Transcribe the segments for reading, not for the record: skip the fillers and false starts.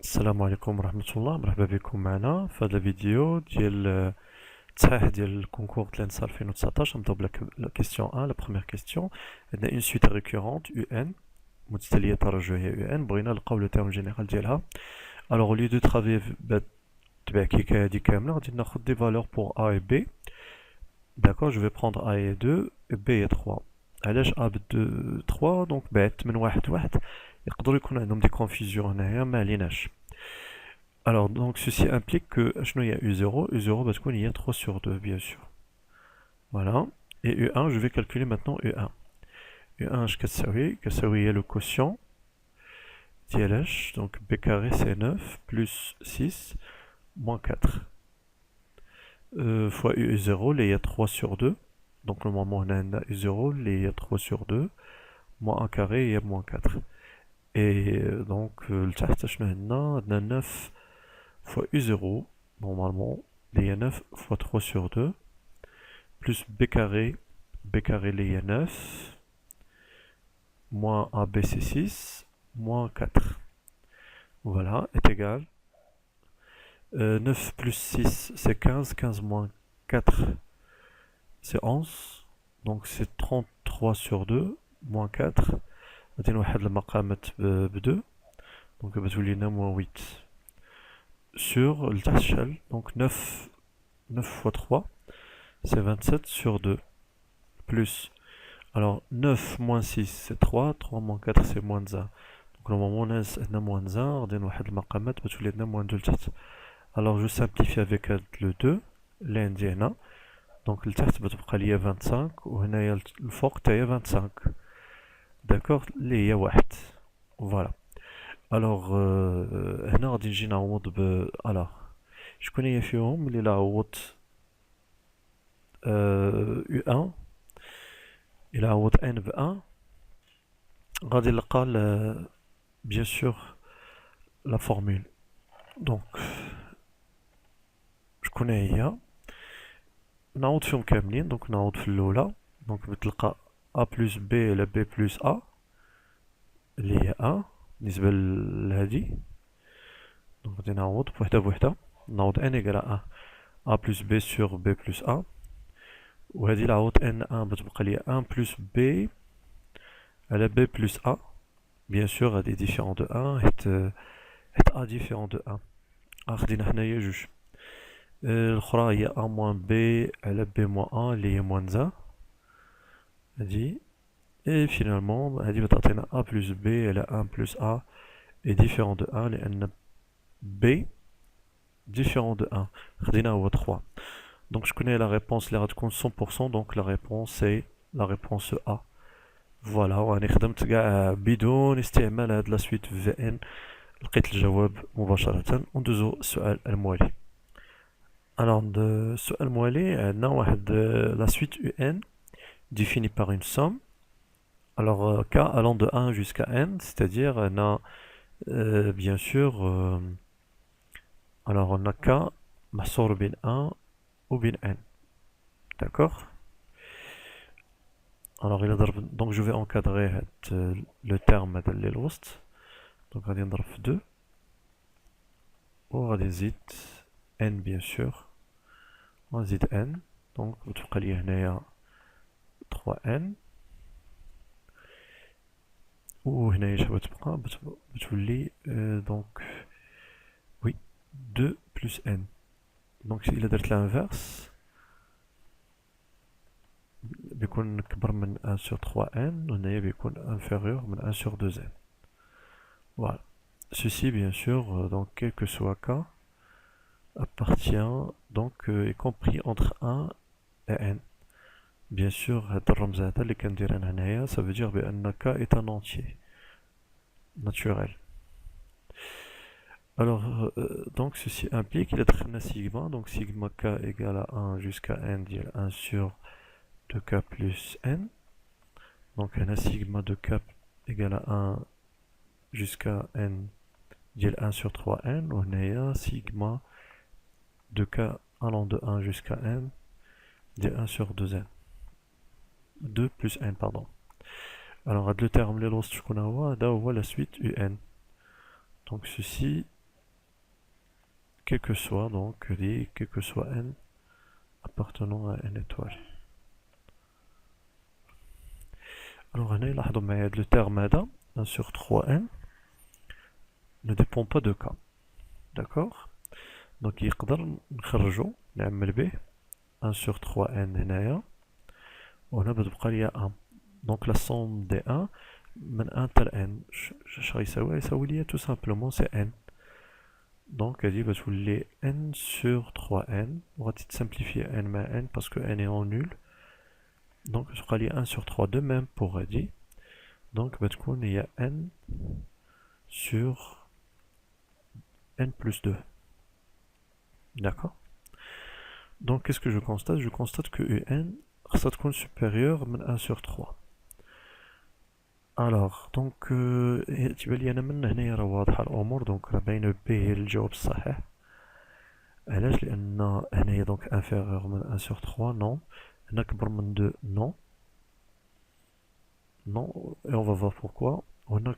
السلام عليكم ورحمة الله، مرحبا بكم معنا في هذا الفيديو ديال التصحيح ديال الكونكور de l'ENSA 2019. نبداو بلا كيستيون 1. لا بروميير كيستيون عندنا اون سويت ريكورونت يو ان متتالية ترجوية يو ان، بغينا نلقاو لو تيرم جينيرال ديالها. الوغ او ليو دو ترافي بتبع كيكاية هادي كاملة غادي ناخد دي فالور بور A et B. D'accord, je vais prendre A est 2 et B est 3. علاش A ب 3 دونك بعدت من واحد واحد، يقدروا يكون عندهم دي كونفيزيون هنايا ما عليناش. Alors, donc, ceci implique que il y a U0, U0 parce qu'il y a 3 sur 2, bien sûr. Voilà. Et U1, je vais calculer maintenant U1. U1, je Kassawi est le quotient. TLH, donc B carré c'est 9, plus 6, moins 4. Fois U0, il y a 3 sur 2. Donc, normalement, on a U0, il y a 3 sur 2. Moins 1 carré, il y a moins 4. Et donc, le test, on a 9 fois U0, normalement, il y a 9 fois 3 sur 2, plus B carré, il y a 9, moins AB c'est 6, moins 4. Voilà, est égal. 9 plus 6 c'est 15, 15 moins 4 c'est 11, donc c'est 33 sur 2, moins 4. غادي نوحد المقامات ب 2 donc غتولي لنا moins 8 sur le تحت شحال donc 9 fois 3 c'est 27 sur 2 plus, alors 9 moins 6 c'est 3, 3 moins 4 c'est moins 1, donc normalement on a moins 1 غادي نوحد المقامات بتولي لنا moins 2 لتحت. alors je simplifie avec le 2 اللي عندي هنا، donc لتحت بتبقى ليا 25 وهنايا الفوق تاهي 25 داكوغ اللي هي واحد. فوالا الوغ هنا غادي نجي نعوض ب الوغ شكون هي فيهم اللي لا عوضت U1 إلا عوض n ب 1 غادي نلقى bien sûr la formule. donc شكون هي نعوض فيهم كاملين، دونك نعوض في الاولى دونك بتلقى a plus b على b plus a اللي هي a بالنسبه لهادي، دونك غادي نعوض بوحده بوحده، نعوض n égale à a plus b sur b plus a، وهادي نعوض n1 بتبقى لي 1 plus b على b plus a. bien sûr هادي différent de 1 حيت a différent de 1 خدينا حنايا جوج. الاخرى هي a moins b على b moins 1 اللي هي moins 1 هادي، et finalement هادي بتعطينا a plus b على 1 plus a est différent de 1 لأن b différent de 1 خدينا هو 3. donc je connais la réponse اللي غتكون 100%، donc la réponse c'est la réponse A. فوالا واني خدمت كاع بدون استعمال هاد لا سويت في ان، لقيت الجواب مباشرة. وندوزو السؤال الموالي. alors السؤال الموالي عندنا واحد la suite UN définie par une somme. alors k allant de 1 jusqu'à n, c'est-à-dire on a bien sûr alors on a k محصور بين 1 وبين n. d'accord. alors il a donc je vais encadrer le terme اللي الوسط، donc غادي نضرب في 2 وغادي نزيد n bien sûr، ونزيد n donc بتبقى لي هنايا 3n، وهنايا شنو بتبقى بتولي donc oui 2 plus n. donc إلا درت l'inverse بيكون كبر من 1 sur 3n وهنايا بيكون inférieur من 1 sur 2n. voilà. ceci bien sûr donc quel que soit k appartient donc est compris entre 1 et n. bien sûr هاد الرمز هذا اللي كندير انا هنايا ça veut dire بأن k est un entier naturel. alors donc ceci implique il a sigma, donc sigma k égale à 1 jusqu'à n ديال 1 sur 2k plus n, donc un sigma de k égale à 1 jusqu'à n ديال 1 sur 3n، وهنايا sigma de k allant de 1 jusqu'à n ديال 1 sur 2n 2 plus n pardon. alors هاد لو terme اللي الوسط شكون هو؟ هذا هو la suite un. donc ceci quel que soit, donc, quel que soit n appartenant à n étoile. Alors, le terme 1 sur 3n ne dépend pas de k. D'accord? Donc, il نعمل به 1 sur 3n هنايا وهنا بتبقى لي 1. Donc la somme des 1 من 1 حتى n اش غيساوي؟ يساوي لي tout simplement c'est n. Donc هادي بتولي n sur 3n وغادي تسامبليفي n مع n parce que n est en nul. Donc تبقى لي 1 sur 3 de même pour هادي. Donc بتكون هي n sur n plus 2. D'accord? Donc qu'est-ce que je constate? Je constate que un ça تكون supérieur من 1 sur 3. Alors donc تبان لي انا من هنايا راه واضحه الامور. دونك راه باينه ب هي الجواب الصحيح. علاش؟ لان هنايا دونك inférieur من 1 sur 3 non. هنا كبر من 2 non. Non et on va voir pourquoi. هنا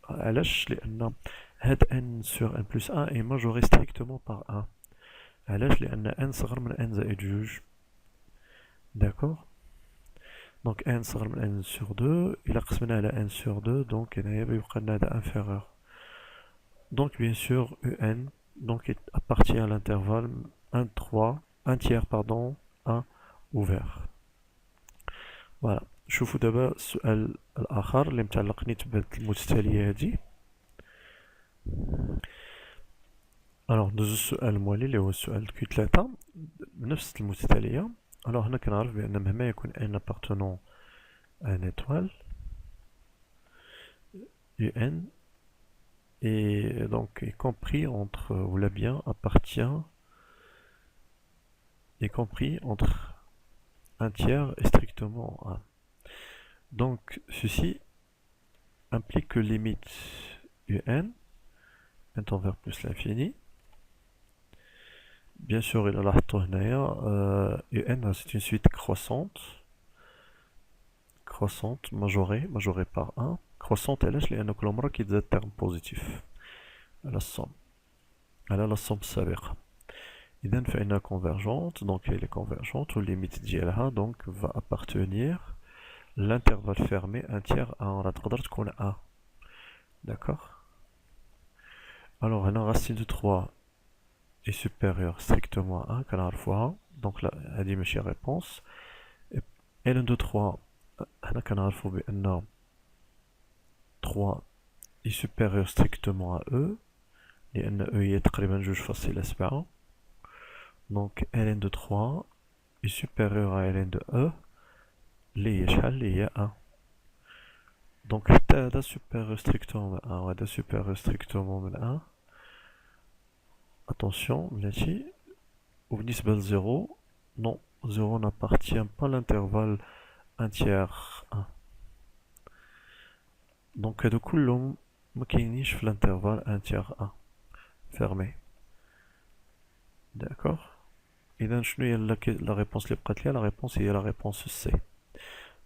علاش؟ لان هاد n sur n plus 1 est majoré strictement par 1. علاش؟ لان n صغر من n زائد جوج. D'accord? Donc n صغر من n sur 2 إلا قسمنا على n sur 2 donc هنايا بيبقى لنا هذا inférieur. Donc bien sûr un donc appartient à l'intervalle 1 3 1 tiers pardon 1 ouvert. Voilà. شوفوا دابا السؤال الآخر اللي متعلق بهاد المتتالية هادي. Alors ندوزو السؤال الموالي اللي هو السؤال Q3 بنفس المتتالية. Alors هنا كنعرف بأن مهما يكون n appartenant à une étoile un et donc est compris entre, ou la bien appartient, est compris entre un tiers et strictement 1. Donc ceci implique que limite un tend vers plus l'infini. Bien sûr il a un c'est une suite croissante majorée par 1. croissante علاش؟ لأن كل مرة كيتزاد terme positif على الصم على la somme السابقة. إذا فإنها convergente. Donc elle est convergente والlimite ديالها donc va appartenir l'intervalle fermé un tiers à 1. راه تقدر تكون 1. D'accord? Alors هنا racine de 3 est supérieure strictement à 1 كنعرفوها. Donc là هذه ماشي réponse. ln de 3 هنا كنعرفو بأن 3 est supérieur strictement à E لأن E هي تقريبا 2.7. Donc ln de 3 est supérieur à ln de E اللي هي شحال؟ اللي هي 1. Donc حتى هذا supérieur strictement من 1 وهذا supérieur strictement من 1. Attention بلاتي وبالنسبة ل 0 non 0 n'appartient pas à l'intervalle 1 tiers 1. Donc هادو كلهم مكاينينش في l'intervalle 1 tiers 1 fermé. D'accord? إذا شنو هي la réponse اللي بقات ليا؟ la réponse هي la réponse C.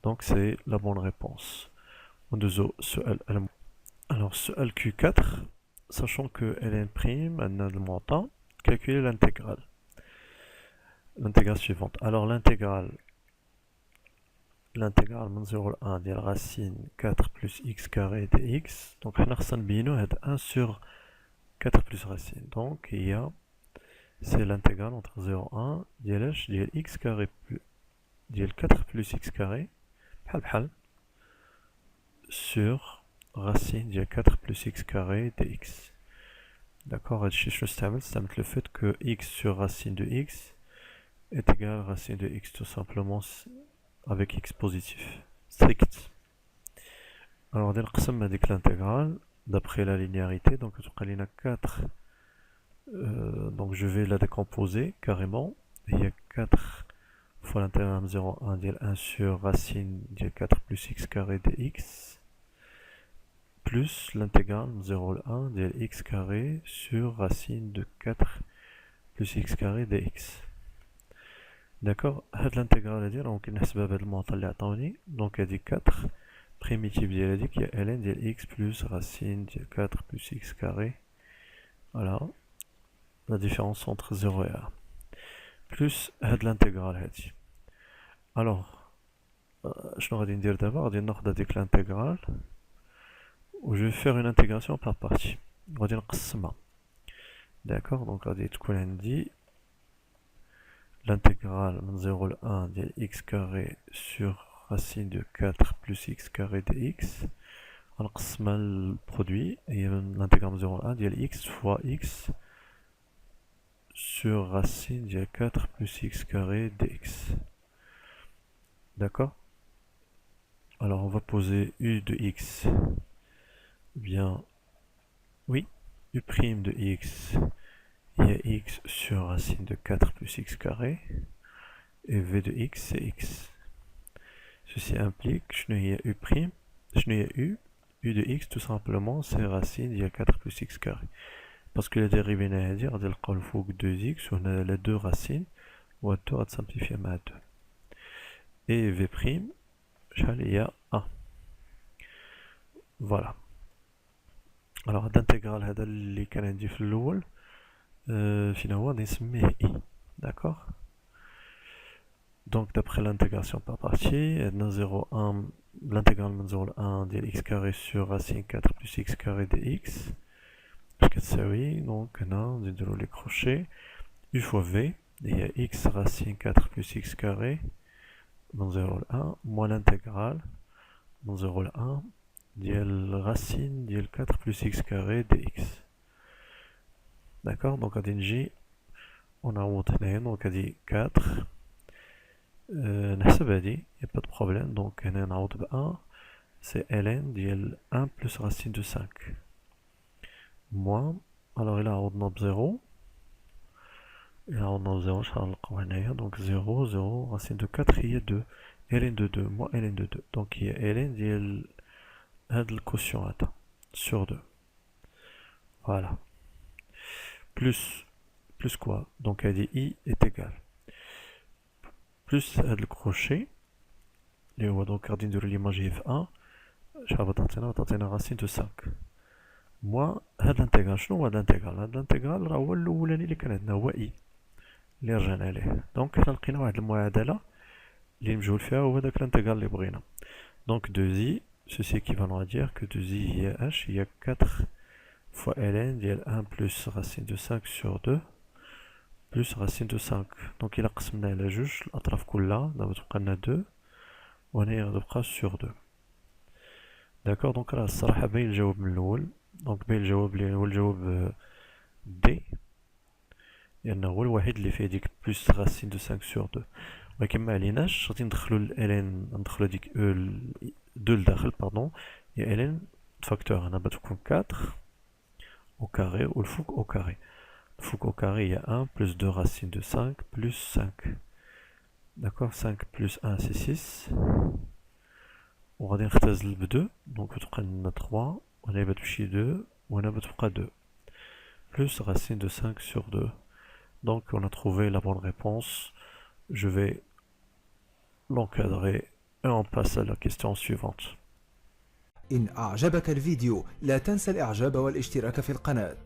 Donc c'est la bonne réponse. وندوزو السؤال alors السؤال Q4 sachant que ln' عندنا المعطى calculer l'intégrale suivante. Alors l'intégrale من 0 à 1 ديال racine 4 plus x carré dx. Donc حنا خصنا نبينو هاد 1 sur 4 plus racine. Donc il y a c'est l'intégrale entre 0 et 1 ديال اش؟ ديال x carré ديال 4 plus x carré بحال sur racine ديال 4 plus x carré dx. D'accord? هادشي شنو استعملت le fait que x sur racine de x est égal à racine de x tout simplement avec x positif strict. Alors dès نقسم هذيك l'intégrale d'après la linéarité. Donc تبقى لينا 4 donc je vais la décomposer carrément. Il y a 4 fois l'intégrale 0 1 ديال 1 sur racine ديال 4 plus x carré dx plus l'intégrale 0 à 1 ديال x carré sur racine de 4 plus x carré dx. D'accord? هاد l'intégrale هادي راه ممكن نحسبها بهاد المعطى اللي عطاوني. دونك هادي 4 primitive ديال هاديك هي ln ديال x plus racine ديال 4 plus x carré. Voilà. la différence entre 0 et 1, plus l'intégrale. Alors, je vais dire d'abord, l'intégrale, où je vais faire une intégration par partie. On va dire d'accord, donc on va dire l'intégrale de 0 à 1 de x carré sur racine de 4 plus x carré dx. On va le produit, et l'intégrale de 0 à 1 de x fois x sur racine de 4 plus x carré dx. D'accord? Alors on va poser u de x. Bien, oui, u' de x, il y a x sur racine de 4 plus x carré, et v de x c'est x. Ceci implique que je n'ai u', je n'ai u de x tout simplement c'est racine de 4 plus x carré. Parce que la dérivée n'est dire de 2x, on a les deux racines, on va simplifier à 2. Et v', il y a 1. Voilà. Alors l'intégrale هذا اللي كان عندي في الاول فينا هو نسميه i, d'accord. Donc d'après l'intégration par partie, l'intégrale de 0 à 1 de x carré sur racine 4 plus x carré dx, donc on a les crochets, u fois v, il y a x racine 4 plus x carré, de 0 à 1, moins l'intégrale, de 0 à 1, ديال racine ديال 4 plus x carré dx. D'accord, donc غادي نجي ونعوض هنايا، donc هادي 4 نحسب هادي y a pas de problème، donc هنا نعوض ب 1 c'est ln ديال 1 plus racine de 5 moins، alors إلا عوضنا ب 0 شحال نلقاو هنايا، donc 0 0 racine de 4 هي 2 ln de 2 moins ln de 2، donc هي ln ديال هاد الكوسيون هذا sur 2. Voilà. Plus quoi? Donc elle dit i est égal. Plus le crochet. Et on va donc garder de l'image f1. Je vais tenter une racine de 5. Moi, l'intégrale, je vois l'intégrale. L'intégrale, هو الأولاني اللي كان عندنا هو i. اللي رجعنا عليه. Donc حنا لقينا واحد المعادلة اللي مجهول فيها هو داك l'intégrale اللي بغينا. Donc 2i, ceci équivalent à dire que 2i il y a h, il y a 4 fois ln ديال 1 plus racine de 5 sur 2 plus racine de 5. Donc il a قسمنا على جوج الأطراف كلها، دابا تبقى لنا 2 وهنا غتبقى sur 2. داكوغ، دونك راه الصراحة باين الجواب من الأول، دونك باين الجواب اللي هو الجواب دي، لأنه هو الوحيد اللي فيه ديك plus racine de 5 sur 2. ولكن ما عليناش، غادي ندخلو ln، ندخلو هاديك 2 لداخل باردون، et ln facteur هنا بتكون 4 au carré ou le fouc au carré. Le fouc au carré, il y a 1 plus 2 racines de 5 plus 5. D'accord, 5 plus 1 c'est 6. On va dire 2, donc on a 3, on a 2, on a 2. Plus racine de 5 sur 2. Donc on a trouvé la bonne réponse. Je vais l'encadrer et on passe à la question suivante. إن أعجبك الفيديو لا تنسى الإعجاب والاشتراك في القناة.